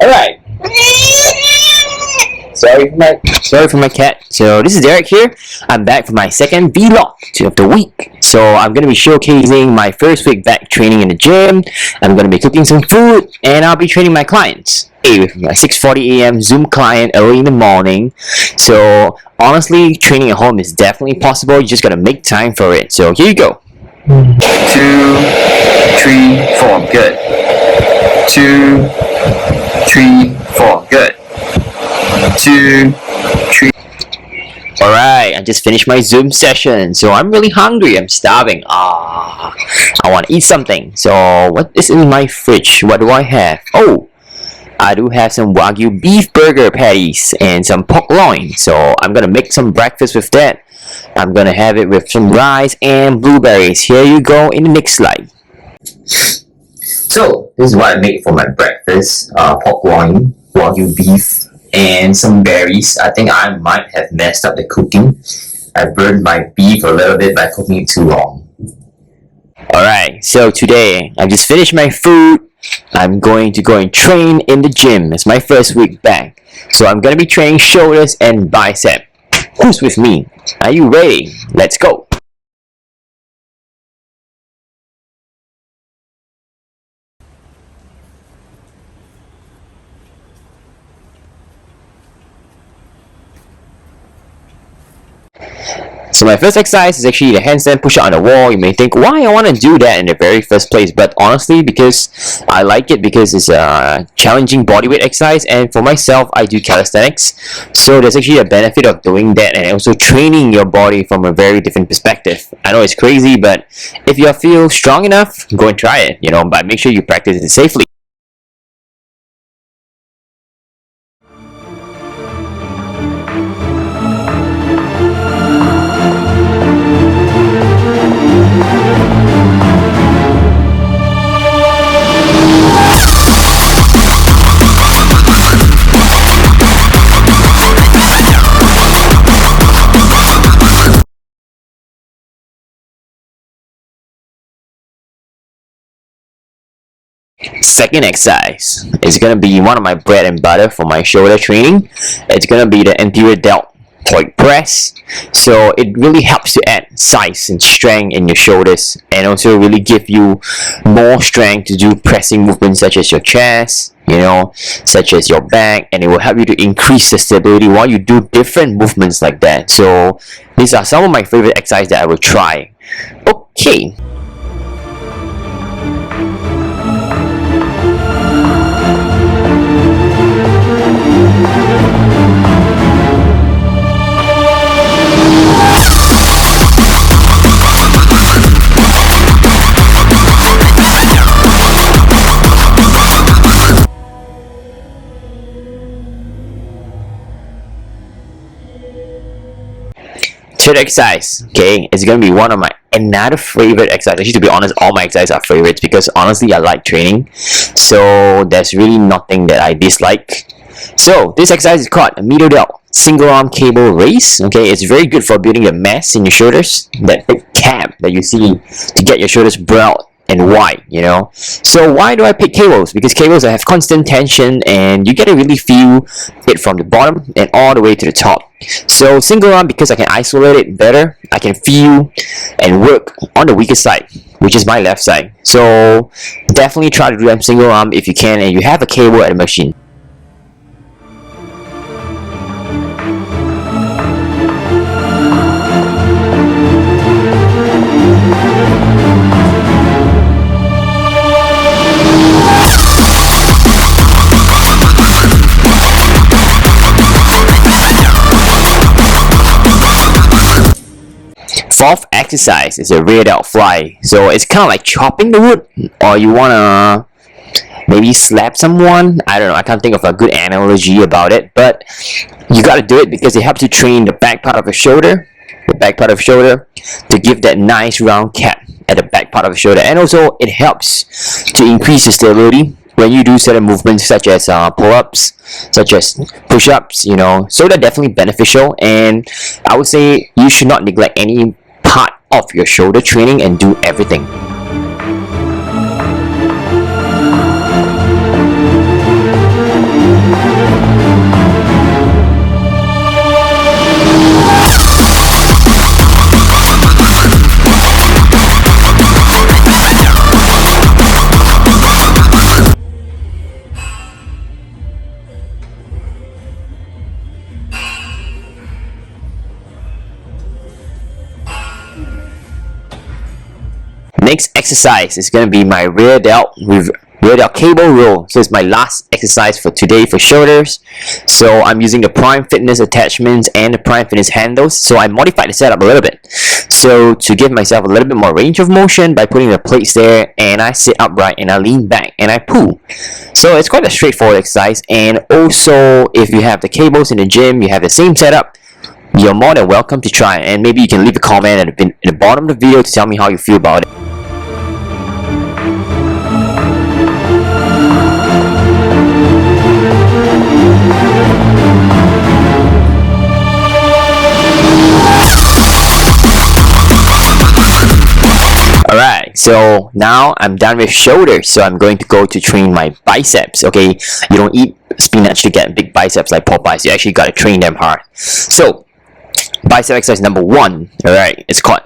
Alright. Sorry for my cat. So this is Derek here. I'm back for my second vlog of the week. So I'm gonna be showcasing my first week back training in the gym. I'm gonna be cooking some food and I'll be training my clients. With my 6:40 a.m. Zoom client early in the morning. So honestly, training at home is definitely possible. You just gotta make time for it. So here you go. 2, 3, 4. Good. 2, 3, 4. Good. 2, 3. Alright, I just finished my Zoom session, so I'm really hungry. I'm starving. I want to eat something. So what is in my fridge? What do I have? Oh, I do have some Wagyu beef burger patties and some pork loin. So I'm gonna make some breakfast with that. I'm gonna have it with some rice and blueberries. Here you go in the next slide. So this is what I made for my breakfast. Pork loin, Wagyu beef, and some berries. I think I might have messed up the cooking. I burned my beef a little bit by cooking it too long. Alright, so today I just finished my food. I'm going to go and train in the gym. It's my first week back. So I'm going to be training shoulders and bicep. Who's with me? Are you ready? Let's go! So my first exercise is actually the handstand push-up on the wall. You may think, why I want to do that in the very first place? But honestly, because I like it, because it's a challenging bodyweight exercise, and for myself, I do calisthenics. So there's actually a benefit of doing that and also training your body from a very different perspective. I know it's crazy, but if you feel strong enough, go and try it, but make sure you practice it safely. Second exercise is going to be one of my bread and butter for my shoulder training. It's going to be the anterior deltoid press. So it really helps to add size and strength in your shoulders, and also really give you more strength to do pressing movements such as your chest, such as your back, and it will help you to increase the stability while you do different movements like that. So these are some of my favorite exercises that I will try. Okay. Third exercise, okay, it's gonna be one of my another favorite exercise. Actually, to be honest, all my exercises are favorites because honestly, I like training. So there's really nothing that I dislike. So this exercise is called a medial delt single arm cable raise. Okay, it's very good for building the mass in your shoulders, that big cap that you see to get your shoulders broad and wide, So why do I pick cables? Because cables have constant tension and you get to really feel it from the bottom and all the way to the top. So single arm, because I can isolate it better, I can feel and work on the weaker side, which is my left side. So definitely try to do them single arm if you can and you have a cable at the machine. Fourth exercise is a rear delt fly. So it's kind of like chopping the wood, or you wanna maybe slap someone. I don't know, I can't think of a good analogy about it, but you gotta do it because it helps you train the back part of the shoulder, to give that nice round cap at the back part of the shoulder, and also it helps to increase the stability when you do certain movements such as pull-ups, such as push-ups, so they're definitely beneficial, and I would say you should not neglect any part of your shoulder training and do everything. next exercise is going to be my rear delt cable row. So it's my last exercise for today for shoulders. So I'm using the Prime Fitness attachments and the Prime Fitness handles. So I modified the setup a little bit. So to give myself a little bit more range of motion by putting the plates there, and I sit upright and I lean back and I pull. So it's quite a straightforward exercise. And also, if you have the cables in the gym, you have the same setup, you're more than welcome to try it. And maybe you can leave a comment at the bottom of the video to tell me how you feel about it. Alright, so now I'm done with shoulders, so I'm going to go to train my biceps. Okay, you don't eat spinach to get big biceps like Popeyes. You actually got to train them hard. So bicep exercise number 1, alright, it's called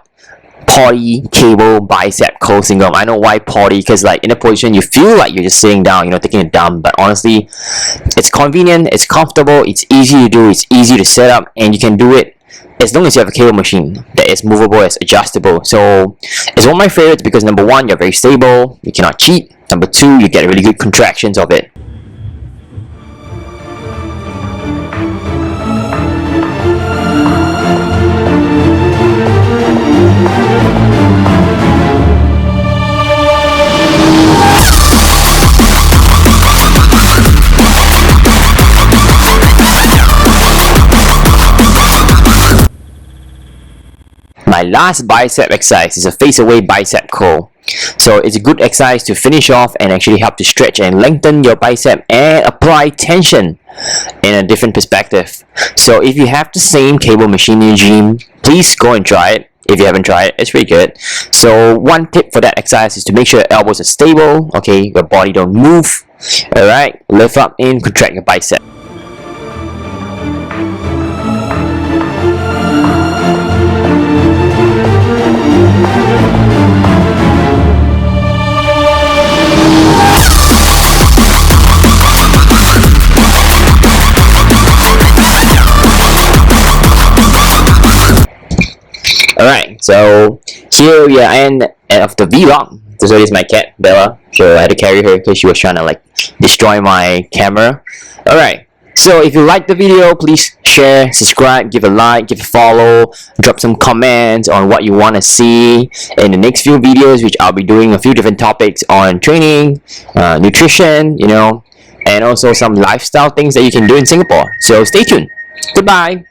potty cable bicep curl single. I know why potty, because like in a position you feel like you're just sitting down, you know, taking a dump, but honestly it's convenient, it's comfortable, it's easy to do, it's easy to set up, and you can do it as long as you have a cable machine that is movable, it's adjustable. So it's one of my favorites because number 1, you're very stable, you cannot cheat. Number 2, you get really good contractions of it. My last bicep exercise is a face away bicep curl. So it's a good exercise to finish off and actually help to stretch and lengthen your bicep and apply tension in a different perspective. So if you have the same cable machine in your gym, please go and try it. If you haven't tried it, it's pretty good. So one tip for that exercise is to make sure your elbows are stable, okay, your body don't move. Alright, lift up and contract your bicep. Alright, so here we are end of the vlog. So this is my cat, Bella. So I had to carry her because she was trying to like destroy my camera. Alright, so if you like the video, please share, subscribe, give a like, give a follow, drop some comments on what you want to see in the next few videos, which I'll be doing a few different topics on training, nutrition, you know, and also some lifestyle things that you can do in Singapore. So stay tuned. Goodbye.